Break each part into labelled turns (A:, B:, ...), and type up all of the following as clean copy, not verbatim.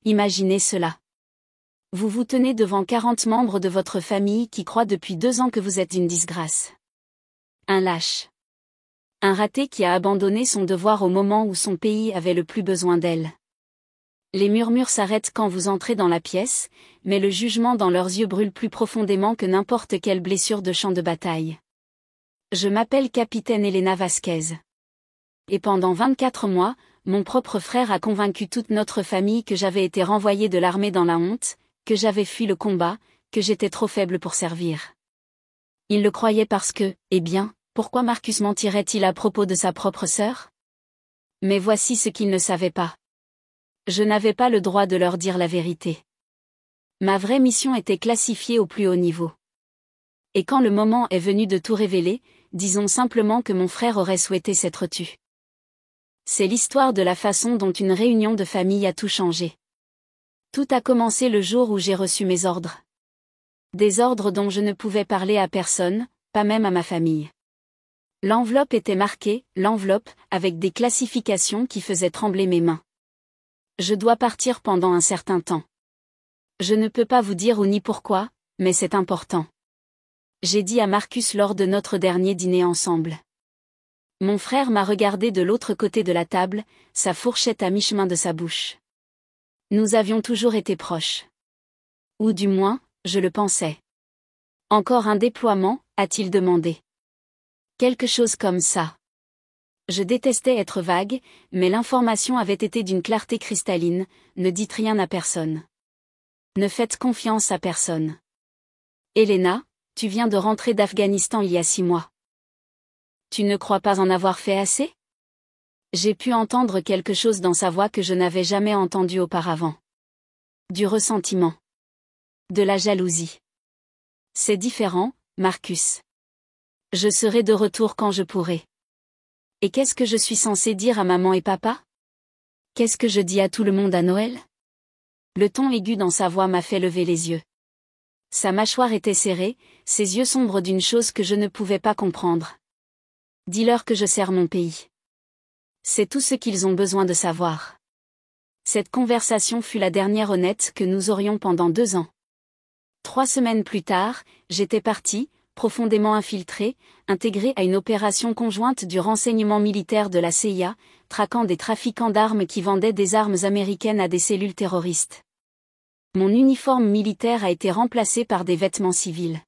A: Imaginez cela. Vous vous tenez devant 40 membres de votre famille qui croient depuis 2 ans que vous êtes une disgrâce. Un lâche. Un raté qui a abandonné son devoir au moment où son pays avait le plus besoin d'elle. Les murmures s'arrêtent quand vous entrez dans la pièce, mais le jugement dans leurs yeux brûle plus profondément que n'importe quelle blessure de champ de bataille. Je m'appelle Capitaine Elena Vasquez. Et pendant 24 mois, mon propre frère a convaincu toute notre famille que j'avais été renvoyé de l'armée dans la honte, que j'avais fui le combat, que j'étais trop faible pour servir. Il le croyait parce que, eh bien, pourquoi Marcus mentirait-il à propos de sa propre sœur? Mais voici ce qu'il ne savait pas. Je n'avais pas le droit de leur dire la vérité. Ma vraie mission était classifiée au plus haut niveau. Et quand le moment est venu de tout révéler, disons simplement que mon frère aurait souhaité s'être tu. C'est l'histoire de la façon dont une réunion de famille a tout changé. Tout a commencé le jour où j'ai reçu mes ordres. Des ordres dont je ne pouvais parler à personne, pas même à ma famille. L'enveloppe était marquée, l'enveloppe, avec des classifications qui faisaient trembler mes mains. Je dois partir pendant un certain temps. Je ne peux pas vous dire où ni pourquoi, mais c'est important. J'ai dit à Marcus lors de notre dernier dîner ensemble. Mon frère m'a regardé de l'autre côté de la table, sa fourchette à mi-chemin de sa bouche. Nous avions toujours été proches. Ou du moins, je le pensais. Encore un déploiement, a-t-il demandé. Quelque chose comme ça. Je détestais être vague, mais l'information avait été d'une clarté cristalline, ne dites rien à personne. Ne faites confiance à personne. Elena, tu viens de rentrer d'Afghanistan il y a 6 mois. Tu ne crois pas en avoir fait assez? J'ai pu entendre quelque chose dans sa voix que je n'avais jamais entendu auparavant. Du ressentiment. De la jalousie. C'est différent, Marcus. Je serai de retour quand je pourrai. Et qu'est-ce que je suis censé dire à maman et papa? Qu'est-ce que je dis à tout le monde à Noël? Le ton aigu dans sa voix m'a fait lever les yeux. Sa mâchoire était serrée, ses yeux sombres d'une chose que je ne pouvais pas comprendre. Dis-leur que je sers mon pays. C'est tout ce qu'ils ont besoin de savoir. Cette conversation fut la dernière honnête que nous aurions pendant 2 ans. 3 semaines plus tard, j'étais parti, profondément infiltré, intégré à une opération conjointe du renseignement militaire de la CIA, traquant des trafiquants d'armes qui vendaient des armes américaines à des cellules terroristes. Mon uniforme militaire a été remplacé par des vêtements civils.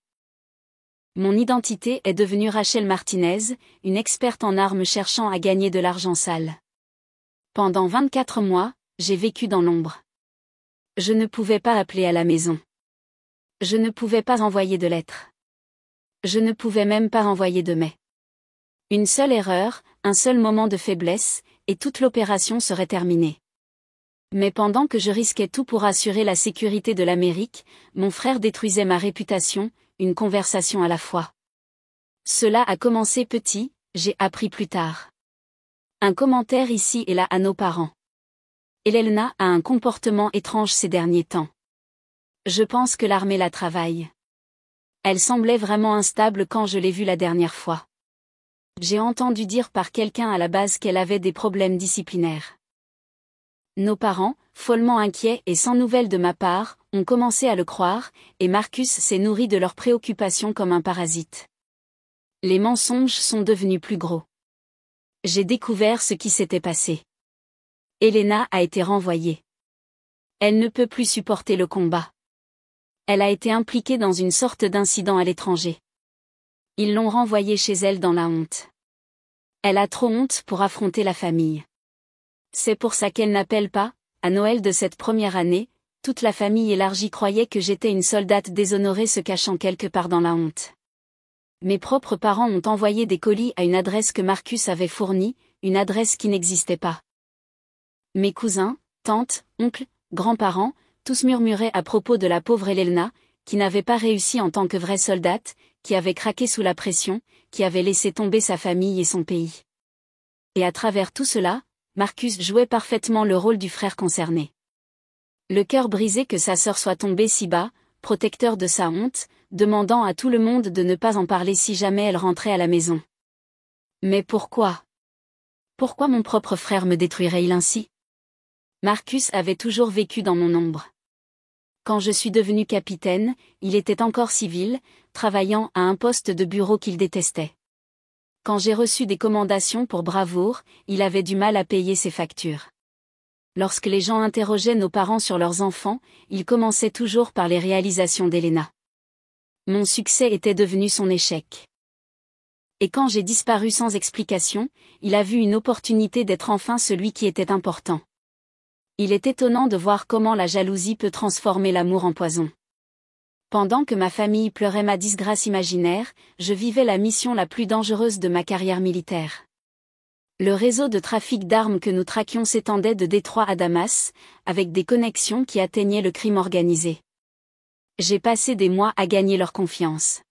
A: Mon identité est devenue Rachel Martinez, une experte en armes cherchant à gagner de l'argent sale. Pendant 24 mois, j'ai vécu dans l'ombre. Je ne pouvais pas appeler à la maison. Je ne pouvais pas envoyer de lettres. Je ne pouvais même pas envoyer de mails. Une seule erreur, un seul moment de faiblesse, et toute l'opération serait terminée. Mais pendant que je risquais tout pour assurer la sécurité de l'Amérique, mon frère détruisait ma réputation, une conversation à la fois. Cela a commencé petit, j'ai appris plus tard. Un commentaire ici et là à nos parents. Elena a un comportement étrange ces derniers temps. Je pense que l'armée la travaille. Elle semblait vraiment instable quand je l'ai vue la dernière fois. J'ai entendu dire par quelqu'un à la base qu'elle avait des problèmes disciplinaires. Nos parents, follement inquiets et sans nouvelles de ma part, ont commencé à le croire, et Marcus s'est nourri de leurs préoccupations comme un parasite. Les mensonges sont devenus plus gros. J'ai découvert ce qui s'était passé. Elena a été renvoyée. Elle ne peut plus supporter le combat. Elle a été impliquée dans une sorte d'incident à l'étranger. Ils l'ont renvoyée chez elle dans la honte. Elle a trop honte pour affronter la famille. C'est pour ça qu'elle n'appelle pas, à Noël de cette première année, toute la famille élargie croyait que j'étais une soldate déshonorée se cachant quelque part dans la honte. Mes propres parents ont envoyé des colis à une adresse que Marcus avait fournie, une adresse qui n'existait pas. Mes cousins, tantes, oncles, grands-parents, tous murmuraient à propos de la pauvre Elena, qui n'avait pas réussi en tant que vraie soldate, qui avait craqué sous la pression, qui avait laissé tomber sa famille et son pays. Et à travers tout cela, Marcus jouait parfaitement le rôle du frère concerné. Le cœur brisé que sa sœur soit tombée si bas, protecteur de sa honte, demandant à tout le monde de ne pas en parler si jamais elle rentrait à la maison. Mais pourquoi? Pourquoi mon propre frère me détruirait-il ainsi? Marcus avait toujours vécu dans mon ombre. Quand je suis devenu capitaine, il était encore civil, travaillant à un poste de bureau qu'il détestait. Quand j'ai reçu des commendations pour bravoure, il avait du mal à payer ses factures. Lorsque les gens interrogeaient nos parents sur leurs enfants, il commençait toujours par les réalisations d'Elena. Mon succès était devenu son échec. Et quand j'ai disparu sans explication, il a vu une opportunité d'être enfin celui qui était important. Il est étonnant de voir comment la jalousie peut transformer l'amour en poison. Pendant que ma famille pleurait ma disgrâce imaginaire, je vivais la mission la plus dangereuse de ma carrière militaire. Le réseau de trafic d'armes que nous traquions s'étendait de Détroit à Damas, avec des connexions qui atteignaient le crime organisé. J'ai passé des mois à gagner leur confiance.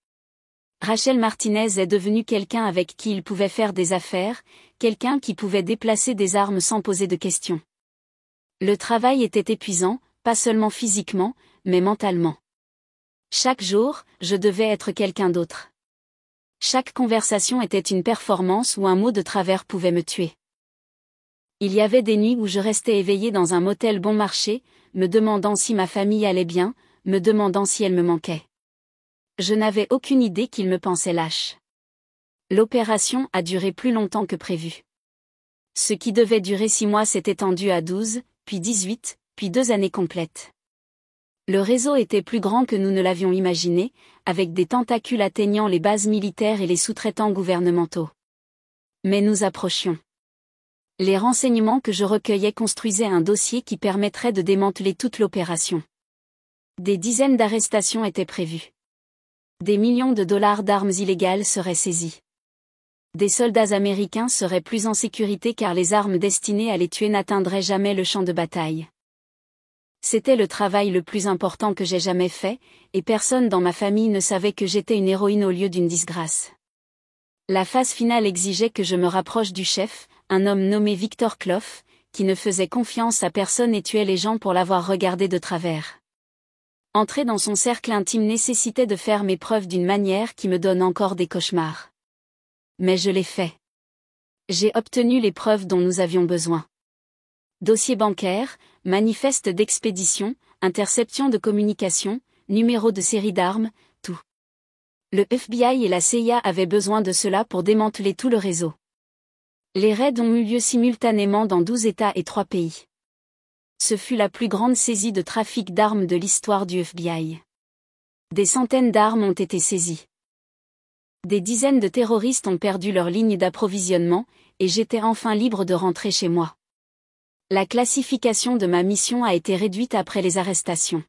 A: Rachel Martinez est devenue quelqu'un avec qui il pouvait faire des affaires, quelqu'un qui pouvait déplacer des armes sans poser de questions. Le travail était épuisant, pas seulement physiquement, mais mentalement. Chaque jour, je devais être quelqu'un d'autre. Chaque conversation était une performance où un mot de travers pouvait me tuer. Il y avait des nuits où je restais éveillé dans un motel bon marché, me demandant si ma famille allait bien, me demandant si elle me manquait. Je n'avais aucune idée qu'il me pensait lâche. L'opération a duré plus longtemps que prévu. Ce qui devait durer 6 mois s'est étendu à 12, puis 18, puis 2 années complètes. Le réseau était plus grand que nous ne l'avions imaginé, avec des tentacules atteignant les bases militaires et les sous-traitants gouvernementaux. Mais nous approchions. Les renseignements que je recueillais construisaient un dossier qui permettrait de démanteler toute l'opération. Des dizaines d'arrestations étaient prévues. Des millions de dollars d'armes illégales seraient saisis. Des soldats américains seraient plus en sécurité car les armes destinées à les tuer n'atteindraient jamais le champ de bataille. C'était le travail le plus important que j'ai jamais fait, et personne dans ma famille ne savait que j'étais une héroïne au lieu d'une disgrâce. La phase finale exigeait que je me rapproche du chef, un homme nommé Victor Clough, qui ne faisait confiance à personne et tuait les gens pour l'avoir regardé de travers. Entrer dans son cercle intime nécessitait de faire mes preuves d'une manière qui me donne encore des cauchemars. Mais je l'ai fait. J'ai obtenu les preuves dont nous avions besoin. Dossier bancaire, manifeste d'expédition, interception de communication, numéro de série d'armes, tout. Le FBI et la CIA avaient besoin de cela pour démanteler tout le réseau. Les raids ont eu lieu simultanément dans 12 États et 3 pays. Ce fut la plus grande saisie de trafic d'armes de l'histoire du FBI. Des centaines d'armes ont été saisies. Des dizaines de terroristes ont perdu leur ligne d'approvisionnement, et j'étais enfin libre de rentrer chez moi. La classification de ma mission a été réduite après les arrestations.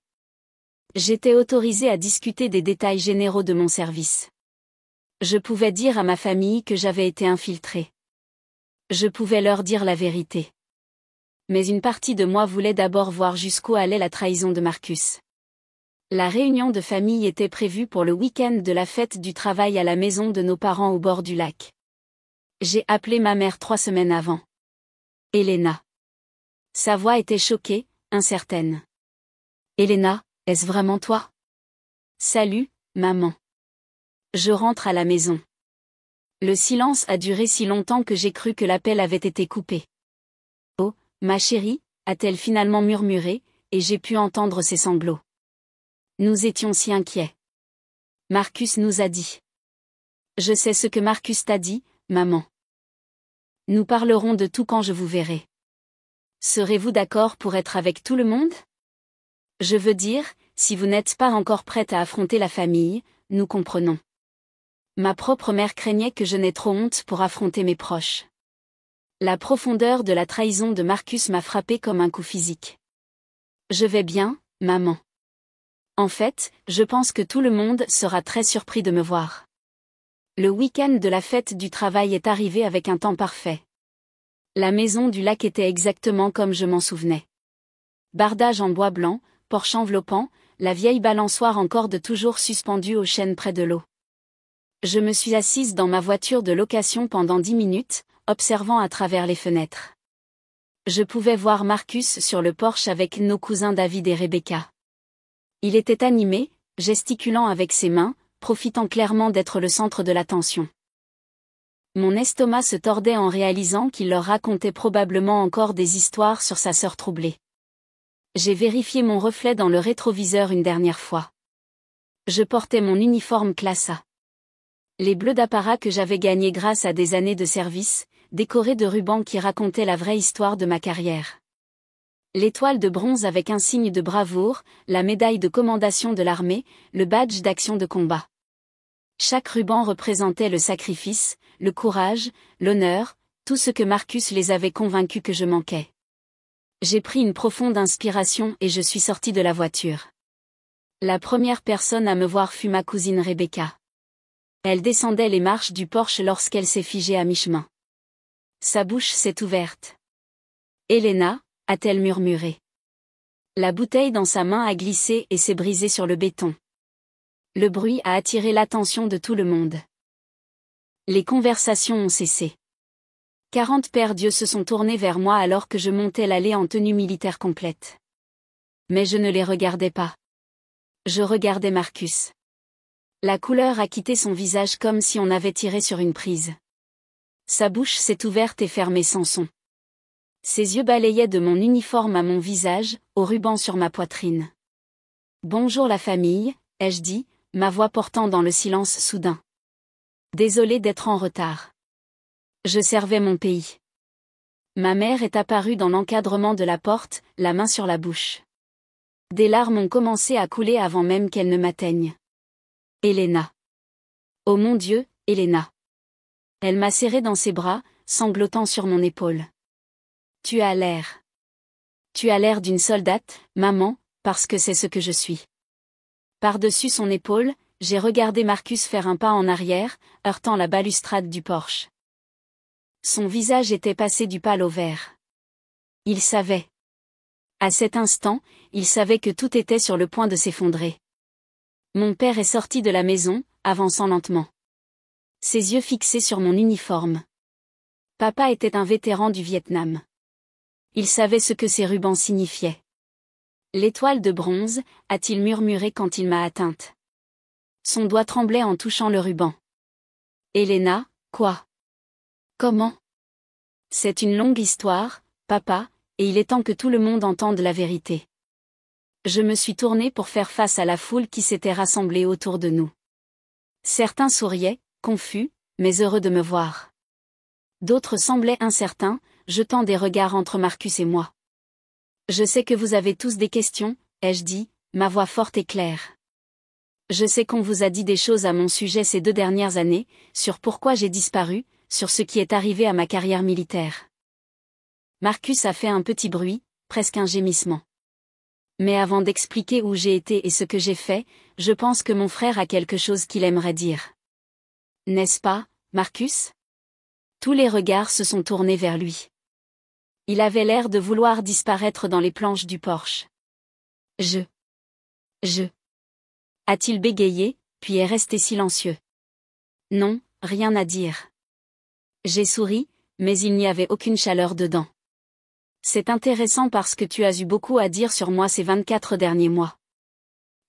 A: J'étais autorisé à discuter des détails généraux de mon service. Je pouvais dire à ma famille que j'avais été infiltré. Je pouvais leur dire la vérité. Mais une partie de moi voulait d'abord voir jusqu'où allait la trahison de Marcus. La réunion de famille était prévue pour le week-end de la fête du travail à la maison de nos parents au bord du lac. J'ai appelé ma mère 3 semaines avant. Elena. Sa voix était choquée, incertaine. Elena, est-ce vraiment toi? Salut, maman. Je rentre à la maison. Le silence a duré si longtemps que j'ai cru que l'appel avait été coupé. Oh, ma chérie, a-t-elle finalement murmuré, et j'ai pu entendre ses sanglots. Nous étions si inquiets. Marcus nous a dit. Je sais ce que Marcus t'a dit, maman. Nous parlerons de tout quand je vous verrai. Serez-vous d'accord pour être avec tout le monde? Je veux dire, si vous n'êtes pas encore prête à affronter la famille, nous comprenons. Ma propre mère craignait que je n'aie trop honte pour affronter mes proches. La profondeur de la trahison de Marcus m'a frappé comme un coup physique. Je vais bien, maman. En fait, je pense que tout le monde sera très surpris de me voir. Le week-end de la fête du travail est arrivé avec un temps parfait. La maison du lac était exactement comme je m'en souvenais. Bardage en bois blanc, porche enveloppant, la vieille balançoire en corde toujours suspendue aux chaînes près de l'eau. Je me suis assise dans ma voiture de location pendant 10 minutes, observant à travers les fenêtres. Je pouvais voir Marcus sur le porche avec nos cousins David et Rebecca. Il était animé, gesticulant avec ses mains, profitant clairement d'être le centre de l'attention. Mon estomac se tordait en réalisant qu'il leur racontait probablement encore des histoires sur sa sœur troublée. J'ai vérifié mon reflet dans le rétroviseur une dernière fois. Je portais mon uniforme classe A. Les bleus d'apparat que j'avais gagnés grâce à des années de service, décorés de rubans qui racontaient la vraie histoire de ma carrière. L'étoile de bronze avec un signe de bravoure, la médaille de commendation de l'armée, le badge d'action de combat. Chaque ruban représentait le sacrifice, le courage, l'honneur, tout ce que Marcus les avait convaincus que je manquais. J'ai pris une profonde inspiration et je suis sortie de la voiture. La première personne à me voir fut ma cousine Rebecca. Elle descendait les marches du porche lorsqu'elle s'est figée à mi-chemin. Sa bouche s'est ouverte. « Elena » a-t-elle murmuré. La bouteille dans sa main a glissé et s'est brisée sur le béton. Le bruit a attiré l'attention de tout le monde. Les conversations ont cessé. 40 paires d'yeux se sont tournés vers moi alors que je montais l'allée en tenue militaire complète. Mais je ne les regardais pas. Je regardais Marcus. La couleur a quitté son visage comme si on avait tiré sur une prise. Sa bouche s'est ouverte et fermée sans son. Ses yeux balayaient de mon uniforme à mon visage, au ruban sur ma poitrine. « Bonjour la famille », ai-je dit, ma voix portant dans le silence soudain. Désolée d'être en retard. Je servais mon pays. Ma mère est apparue dans l'encadrement de la porte, la main sur la bouche. Des larmes ont commencé à couler avant même qu'elles ne m'atteignent. Elena. Oh mon Dieu, Elena. Elle m'a serré dans ses bras, sanglotant sur mon épaule. Tu as l'air. Tu as l'air d'une soldate, maman, parce que c'est ce que je suis. Par-dessus son épaule, j'ai regardé Marcus faire un pas en arrière, heurtant la balustrade du porche. Son visage était passé du pâle au vert. Il savait. À cet instant, il savait que tout était sur le point de s'effondrer. Mon père est sorti de la maison, avançant lentement. Ses yeux fixés sur mon uniforme. Papa était un vétéran du Vietnam. Il savait ce que ces rubans signifiaient. L'étoile de bronze, a-t-il murmuré quand il m'a atteinte. Son doigt tremblait en touchant le ruban. Elena, quoi? Comment? C'est une longue histoire, papa, et il est temps que tout le monde entende la vérité. Je me suis tournée pour faire face à la foule qui s'était rassemblée autour de nous. Certains souriaient, confus, mais heureux de me voir. D'autres semblaient incertains, jetant des regards entre Marcus et moi. Je sais que vous avez tous des questions, ai-je dit, ma voix forte et claire. Je sais qu'on vous a dit des choses à mon sujet ces 2 dernières années, sur pourquoi j'ai disparu, sur ce qui est arrivé à ma carrière militaire. Marcus a fait un petit bruit, presque un gémissement. Mais avant d'expliquer où j'ai été et ce que j'ai fait, je pense que mon frère a quelque chose qu'il aimerait dire. N'est-ce pas, Marcus? Tous les regards se sont tournés vers lui. Il avait l'air de vouloir disparaître dans les planches du porche. Je. A-t-il bégayé, puis est resté silencieux. Non, rien à dire. J'ai souri, mais il n'y avait aucune chaleur dedans. C'est intéressant parce que tu as eu beaucoup à dire sur moi ces 24 derniers mois.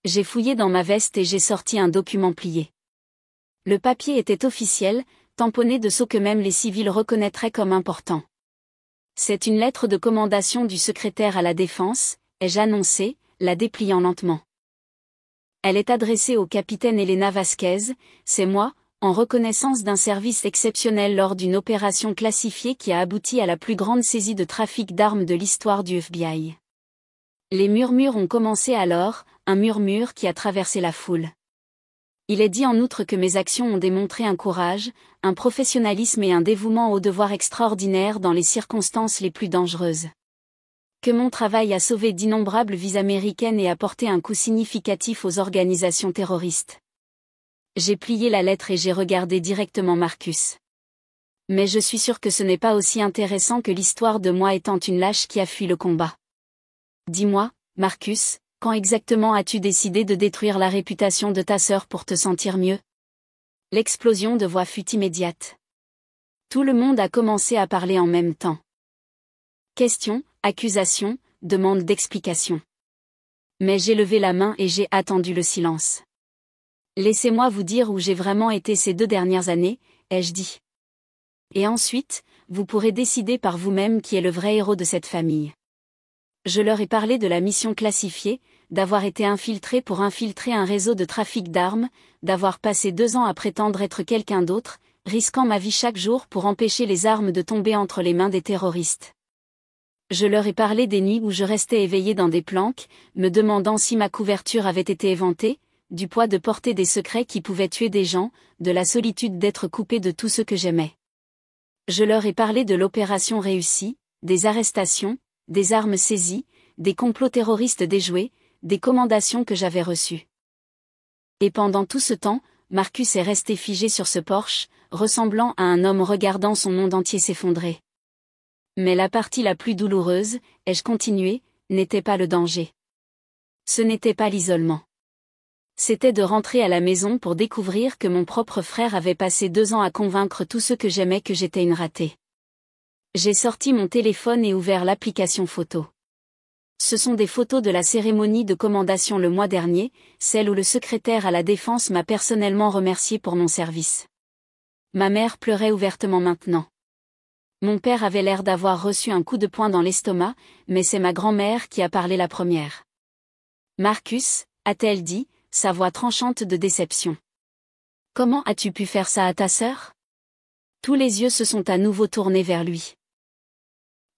A: J'ai fouillé dans ma veste et j'ai sorti un document plié. Le papier était officiel, tamponné de sceaux que même les civils reconnaîtraient comme importants. C'est une lettre de commendation du secrétaire à la Défense, ai-je annoncé, la dépliant lentement. Elle est adressée au capitaine Elena Vasquez, c'est moi, en reconnaissance d'un service exceptionnel lors d'une opération classifiée qui a abouti à la plus grande saisie de trafic d'armes de l'histoire du FBI. Les murmures ont commencé alors, un murmure qui a traversé la foule. Il est dit en outre que mes actions ont démontré un courage, un professionnalisme et un dévouement au devoir extraordinaire dans les circonstances les plus dangereuses. Que mon travail a sauvé d'innombrables vies américaines et apporté un coup significatif aux organisations terroristes. J'ai plié la lettre et j'ai regardé directement Marcus. Mais je suis sûr que ce n'est pas aussi intéressant que l'histoire de moi étant une lâche qui a fui le combat. Dis-moi, Marcus, quand exactement as-tu décidé de détruire la réputation de ta sœur pour te sentir mieux? L'explosion de voix fut immédiate. Tout le monde a commencé à parler en même temps. Questions, accusations, demandes d'explications. Mais j'ai levé la main et j'ai attendu le silence. Laissez-moi vous dire où j'ai vraiment été ces 2 dernières années, ai-je dit. Et ensuite, vous pourrez décider par vous-même qui est le vrai héros de cette famille. Je leur ai parlé de la mission classifiée, d'avoir été infiltré pour infiltrer un réseau de trafic d'armes, d'avoir passé 2 ans à prétendre être quelqu'un d'autre, risquant ma vie chaque jour pour empêcher les armes de tomber entre les mains des terroristes. Je leur ai parlé des nuits où je restais éveillé dans des planques, me demandant si ma couverture avait été éventée, du poids de porter des secrets qui pouvaient tuer des gens, de la solitude d'être coupé de tout ce que j'aimais. Je leur ai parlé de l'opération réussie, des arrestations, des armes saisies, des complots terroristes déjoués, des commandations que j'avais reçues. Et pendant tout ce temps, Marcus est resté figé sur ce porche, ressemblant à un homme regardant son monde entier s'effondrer. Mais la partie la plus douloureuse, ai-je continué, n'était pas le danger. Ce n'était pas l'isolement. C'était de rentrer à la maison pour découvrir que mon propre frère avait passé 2 ans à convaincre tous ceux que j'aimais que j'étais une ratée. J'ai sorti mon téléphone et ouvert l'application photo. Ce sont des photos de la cérémonie de commendation le mois dernier, celle où le secrétaire à la Défense m'a personnellement remercié pour mon service. Ma mère pleurait ouvertement maintenant. Mon père avait l'air d'avoir reçu un coup de poing dans l'estomac, mais c'est ma grand-mère qui a parlé la première. « Marcus » a-t-elle dit, sa voix tranchante de déception. « Comment as-tu pu faire ça à ta sœur ?» Tous les yeux se sont à nouveau tournés vers lui.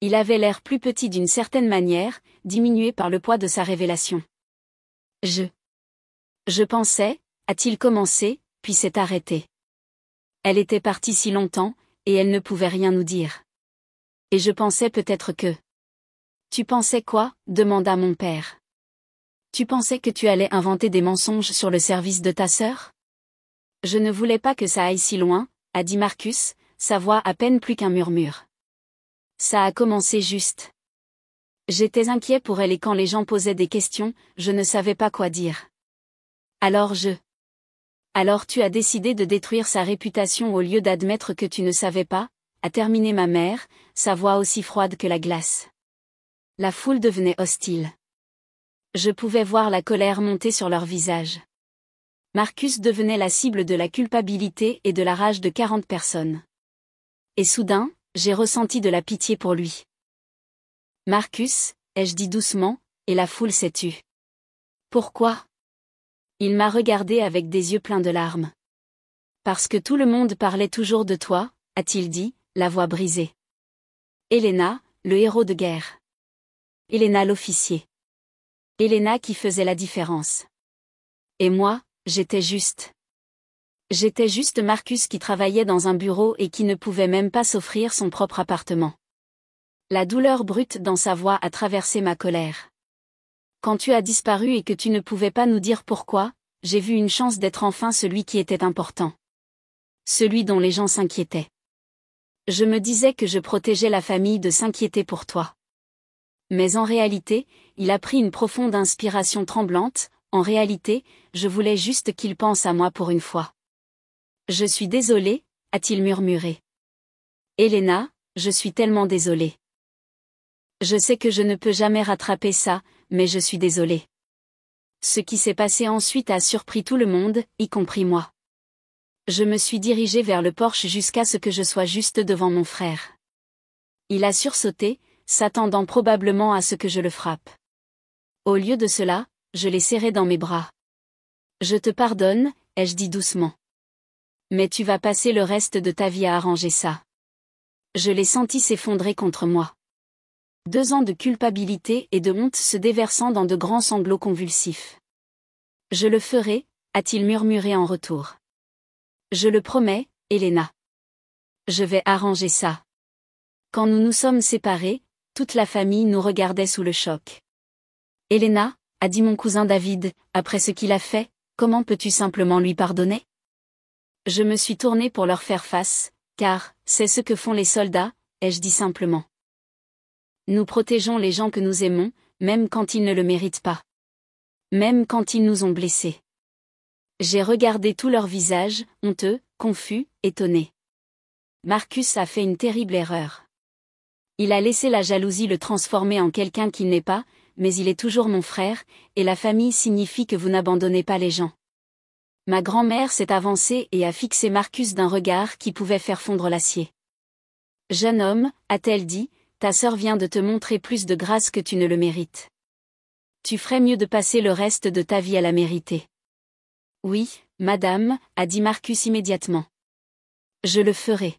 A: Il avait l'air plus petit d'une certaine manière, diminué par le poids de sa révélation. « Je pensais » a-t-il commencé, puis s'est arrêté. Elle était partie si longtemps, et elle ne pouvait rien nous dire. Et je pensais peut-être que... Tu pensais quoi ? Demanda mon père. Tu pensais que tu allais inventer des mensonges sur le service de ta sœur ? Je ne voulais pas que ça aille si loin, a dit Marcus, sa voix à peine plus qu'un murmure. Ça a commencé juste. J'étais inquiet pour elle et quand les gens posaient des questions, je ne savais pas quoi dire. Alors tu as décidé de détruire sa réputation au lieu d'admettre que tu ne savais pas, a terminé ma mère, sa voix aussi froide que la glace. La foule devenait hostile. Je pouvais voir la colère monter sur leur visage. Marcus devenait la cible de la culpabilité et de la rage de 40 personnes. Et soudain, j'ai ressenti de la pitié pour lui. Marcus, ai-je dit doucement, et la foule s'est tue. Pourquoi ? Il m'a regardé avec des yeux pleins de larmes. Parce que tout le monde parlait toujours de toi, a-t-il dit, la voix brisée. Elena, le héros de guerre. Elena l'officier. Elena qui faisait la différence. Et moi, j'étais juste. J'étais juste Marcus qui travaillait dans un bureau et qui ne pouvait même pas s'offrir son propre appartement. La douleur brute dans sa voix a traversé ma colère. Quand tu as disparu et que tu ne pouvais pas nous dire pourquoi, j'ai vu une chance d'être enfin celui qui était important. Celui dont les gens s'inquiétaient. Je me disais que je protégeais la famille de s'inquiéter pour toi. Mais en réalité, il a pris une profonde inspiration tremblante, en réalité, je voulais juste qu'il pense à moi pour une fois. Je suis désolé, a-t-il murmuré. Elena, je suis tellement désolé. Je sais que je ne peux jamais rattraper ça, mais je suis désolé. Ce qui s'est passé ensuite a surpris tout le monde, y compris moi. Je me suis dirigé vers le porche jusqu'à ce que je sois juste devant mon frère. Il a sursauté, s'attendant probablement à ce que je le frappe. Au lieu de cela, je l'ai serré dans mes bras. Je te pardonne, ai-je dit doucement. Mais tu vas passer le reste de ta vie à arranger ça. Je l'ai senti s'effondrer contre moi. 2 ans de culpabilité et de honte se déversant dans de grands sanglots convulsifs. Je le ferai, a-t-il murmuré en retour. Je le promets, Elena. Je vais arranger ça. Quand nous nous sommes séparés, toute la famille nous regardait sous le choc. Elena, a dit mon cousin David, après ce qu'il a fait, comment peux-tu simplement lui pardonner ? Je me suis tourné pour leur faire face, car, c'est ce que font les soldats, ai-je dit simplement. Nous protégeons les gens que nous aimons, même quand ils ne le méritent pas. Même quand ils nous ont blessés. J'ai regardé tous leurs visages, honteux, confus, étonnés. Marcus a fait une terrible erreur. Il a laissé la jalousie le transformer en quelqu'un qu'il n'est pas, mais il est toujours mon frère, et la famille signifie que vous n'abandonnez pas les gens. Ma grand-mère s'est avancée et a fixé Marcus d'un regard qui pouvait faire fondre l'acier. Jeune homme, a-t-elle dit, ta sœur vient de te montrer plus de grâce que tu ne le mérites. Tu ferais mieux de passer le reste de ta vie à la mériter. Oui, madame, a dit Marcus immédiatement. Je le ferai.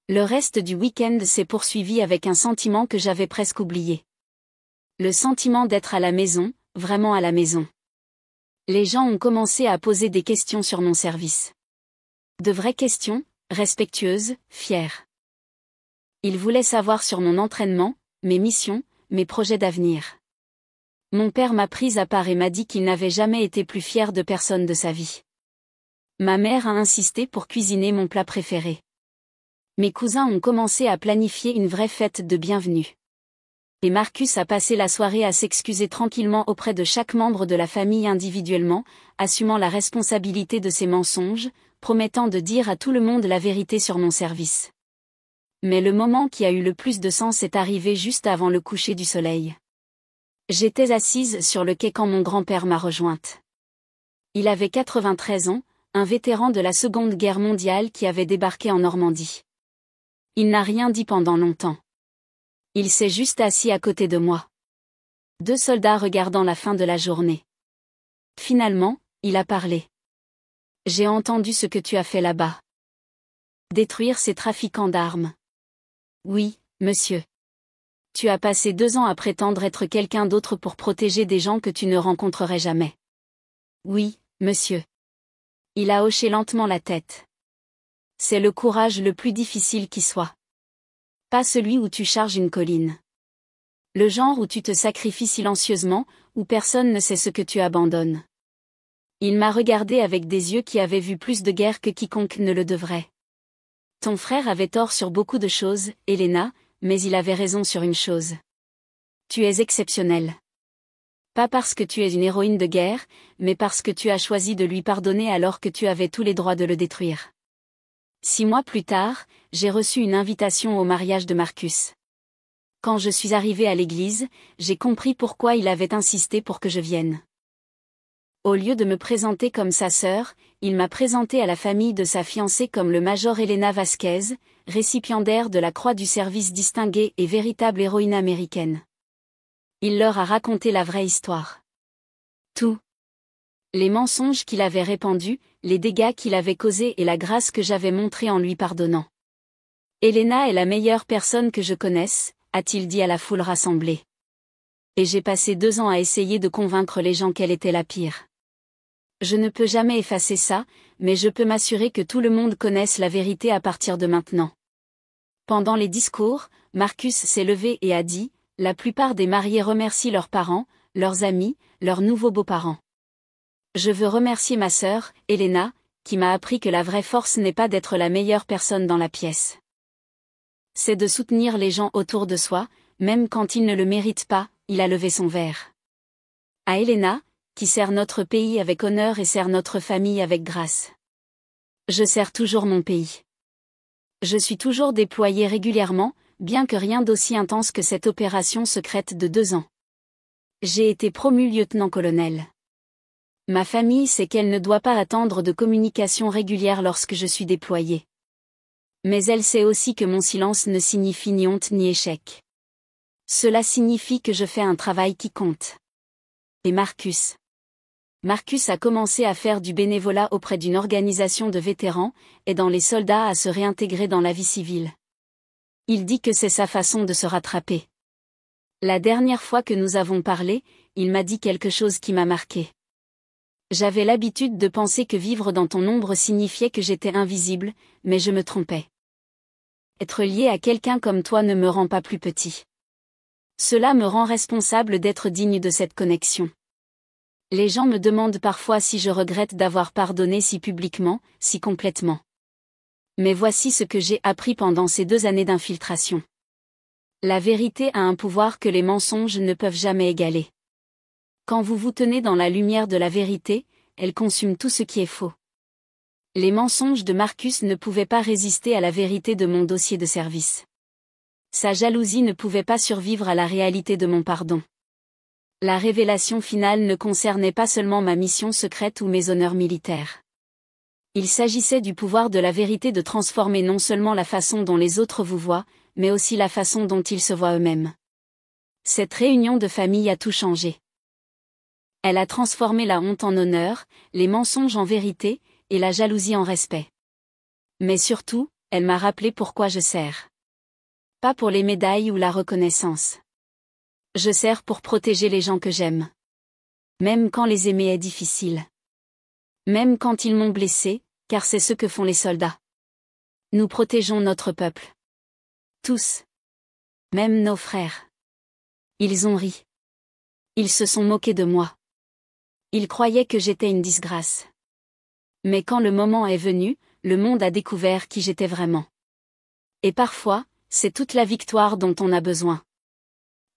A: Le reste du week-end s'est poursuivi avec un sentiment que j'avais presque oublié. Le sentiment d'être à la maison, vraiment à la maison. Les gens ont commencé à poser des questions sur mon service. De vraies questions, respectueuses, fières. Ils voulaient savoir sur mon entraînement, mes missions, mes projets d'avenir. Mon père m'a prise à part et m'a dit qu'il n'avait jamais été plus fier de personne de sa vie. Ma mère a insisté pour cuisiner mon plat préféré. Mes cousins ont commencé à planifier une vraie fête de bienvenue. Et Marcus a passé la soirée à s'excuser tranquillement auprès de chaque membre de la famille individuellement, assumant la responsabilité de ses mensonges, promettant de dire à tout le monde la vérité sur mon service. Mais le moment qui a eu le plus de sens est arrivé juste avant le coucher du soleil. J'étais assise sur le quai quand mon grand-père m'a rejointe. Il avait 93 ans, un vétéran de la Seconde Guerre mondiale qui avait débarqué en Normandie. Il n'a rien dit pendant longtemps. Il s'est juste assis à côté de moi. 2 soldats regardant la fin de la journée. Finalement, il a parlé. J'ai entendu ce que tu as fait là-bas. Détruire ces trafiquants d'armes. Oui, monsieur. Tu as passé 2 ans à prétendre être quelqu'un d'autre pour protéger des gens que tu ne rencontrerais jamais. Oui, monsieur. Il a hoché lentement la tête. C'est le courage le plus difficile qui soit. Pas celui où tu charges une colline. Le genre où tu te sacrifies silencieusement, où personne ne sait ce que tu abandonnes. Il m'a regardé avec des yeux qui avaient vu plus de guerres que quiconque ne le devrait. Ton frère avait tort sur beaucoup de choses, Helena, mais il avait raison sur une chose. Tu es exceptionnelle. Pas parce que tu es une héroïne de guerre, mais parce que tu as choisi de lui pardonner alors que tu avais tous les droits de le détruire. 6 mois plus tard, j'ai reçu une invitation au mariage de Marcus. Quand je suis arrivée à l'église, j'ai compris pourquoi il avait insisté pour que je vienne. Au lieu de me présenter comme sa sœur, il m'a présenté à la famille de sa fiancée comme le major Helena Vasquez, récipiendaire de la Croix du Service distingué et véritable héroïne américaine. Il leur a raconté la vraie histoire. Tout. Les mensonges qu'il avait répandus, les dégâts qu'il avait causés et la grâce que j'avais montrée en lui pardonnant. Helena est la meilleure personne que je connaisse, a-t-il dit à la foule rassemblée. Et j'ai passé 2 ans à essayer de convaincre les gens qu'elle était la pire. Je ne peux jamais effacer ça, mais je peux m'assurer que tout le monde connaisse la vérité à partir de maintenant. Pendant les discours, Marcus s'est levé et a dit, la plupart des mariés remercient leurs parents, leurs amis, leurs nouveaux beaux-parents. Je veux remercier ma sœur, Helena, qui m'a appris que la vraie force n'est pas d'être la meilleure personne dans la pièce. C'est de soutenir les gens autour de soi, même quand ils ne le méritent pas, il a levé son verre. À Helena, qui sert notre pays avec honneur et sert notre famille avec grâce. Je sers toujours mon pays. Je suis toujours déployé régulièrement, bien que rien d'aussi intense que cette opération secrète de 2 ans. J'ai été promu lieutenant-colonel. Ma famille sait qu'elle ne doit pas attendre de communication régulière lorsque je suis déployé. Mais elle sait aussi que mon silence ne signifie ni honte ni échec. Cela signifie que je fais un travail qui compte. Et Marcus a commencé à faire du bénévolat auprès d'une organisation de vétérans, aidant les soldats à se réintégrer dans la vie civile. Il dit que c'est sa façon de se rattraper. La dernière fois que nous avons parlé, il m'a dit quelque chose qui m'a marqué. J'avais l'habitude de penser que vivre dans ton ombre signifiait que j'étais invisible, mais je me trompais. Être lié à quelqu'un comme toi ne me rend pas plus petit. Cela me rend responsable d'être digne de cette connexion. Les gens me demandent parfois si je regrette d'avoir pardonné si publiquement, si complètement. Mais voici ce que j'ai appris pendant ces 2 années d'infiltration. La vérité a un pouvoir que les mensonges ne peuvent jamais égaler. Quand vous vous tenez dans la lumière de la vérité, elle consume tout ce qui est faux. Les mensonges de Marcus ne pouvaient pas résister à la vérité de mon dossier de service. Sa jalousie ne pouvait pas survivre à la réalité de mon pardon. La révélation finale ne concernait pas seulement ma mission secrète ou mes honneurs militaires. Il s'agissait du pouvoir de la vérité de transformer non seulement la façon dont les autres vous voient, mais aussi la façon dont ils se voient eux-mêmes. Cette réunion de famille a tout changé. Elle a transformé la honte en honneur, les mensonges en vérité, et la jalousie en respect. Mais surtout, elle m'a rappelé pourquoi je sers. Pas pour les médailles ou la reconnaissance. Je sers pour protéger les gens que j'aime. Même quand les aimer est difficile. Même quand ils m'ont blessé, car c'est ce que font les soldats. Nous protégeons notre peuple. Tous. Même nos frères. Ils ont ri. Ils se sont moqués de moi. Ils croyaient que j'étais une disgrâce. Mais quand le moment est venu, le monde a découvert qui j'étais vraiment. Et parfois, c'est toute la victoire dont on a besoin.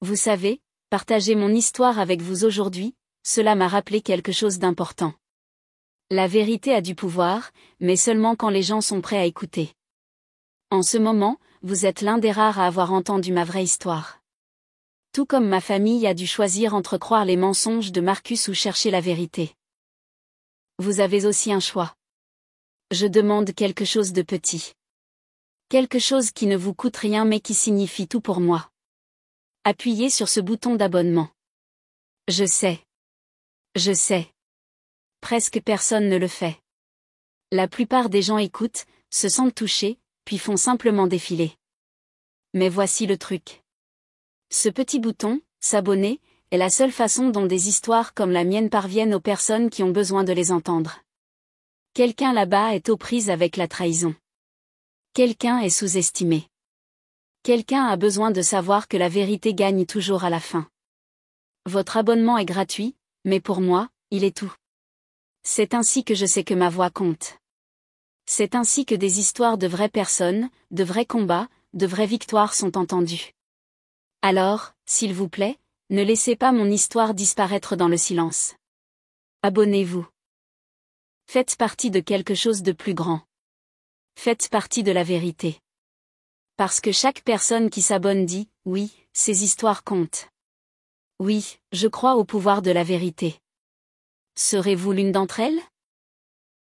A: Vous savez, partager mon histoire avec vous aujourd'hui, cela m'a rappelé quelque chose d'important. La vérité a du pouvoir, mais seulement quand les gens sont prêts à écouter. En ce moment, vous êtes l'un des rares à avoir entendu ma vraie histoire. Tout comme ma famille a dû choisir entre croire les mensonges de Marcus ou chercher la vérité. Vous avez aussi un choix. Je demande quelque chose de petit. Quelque chose qui ne vous coûte rien mais qui signifie tout pour moi. Appuyez sur ce bouton d'abonnement. Je sais. Je sais. Presque personne ne le fait. La plupart des gens écoutent, se sentent touchés, puis font simplement défiler. Mais voici le truc. Ce petit bouton, s'abonner, est la seule façon dont des histoires comme la mienne parviennent aux personnes qui ont besoin de les entendre. Quelqu'un là-bas est aux prises avec la trahison. Quelqu'un est sous-estimé. Quelqu'un a besoin de savoir que la vérité gagne toujours à la fin. Votre abonnement est gratuit, mais pour moi, il est tout. C'est ainsi que je sais que ma voix compte. C'est ainsi que des histoires de vraies personnes, de vrais combats, de vraies victoires sont entendues. Alors, s'il vous plaît, ne laissez pas mon histoire disparaître dans le silence. Abonnez-vous. Faites partie de quelque chose de plus grand. Faites partie de la vérité. Parce que chaque personne qui s'abonne dit, oui, ces histoires comptent. Oui, je crois au pouvoir de la vérité. Serez-vous l'une d'entre elles ?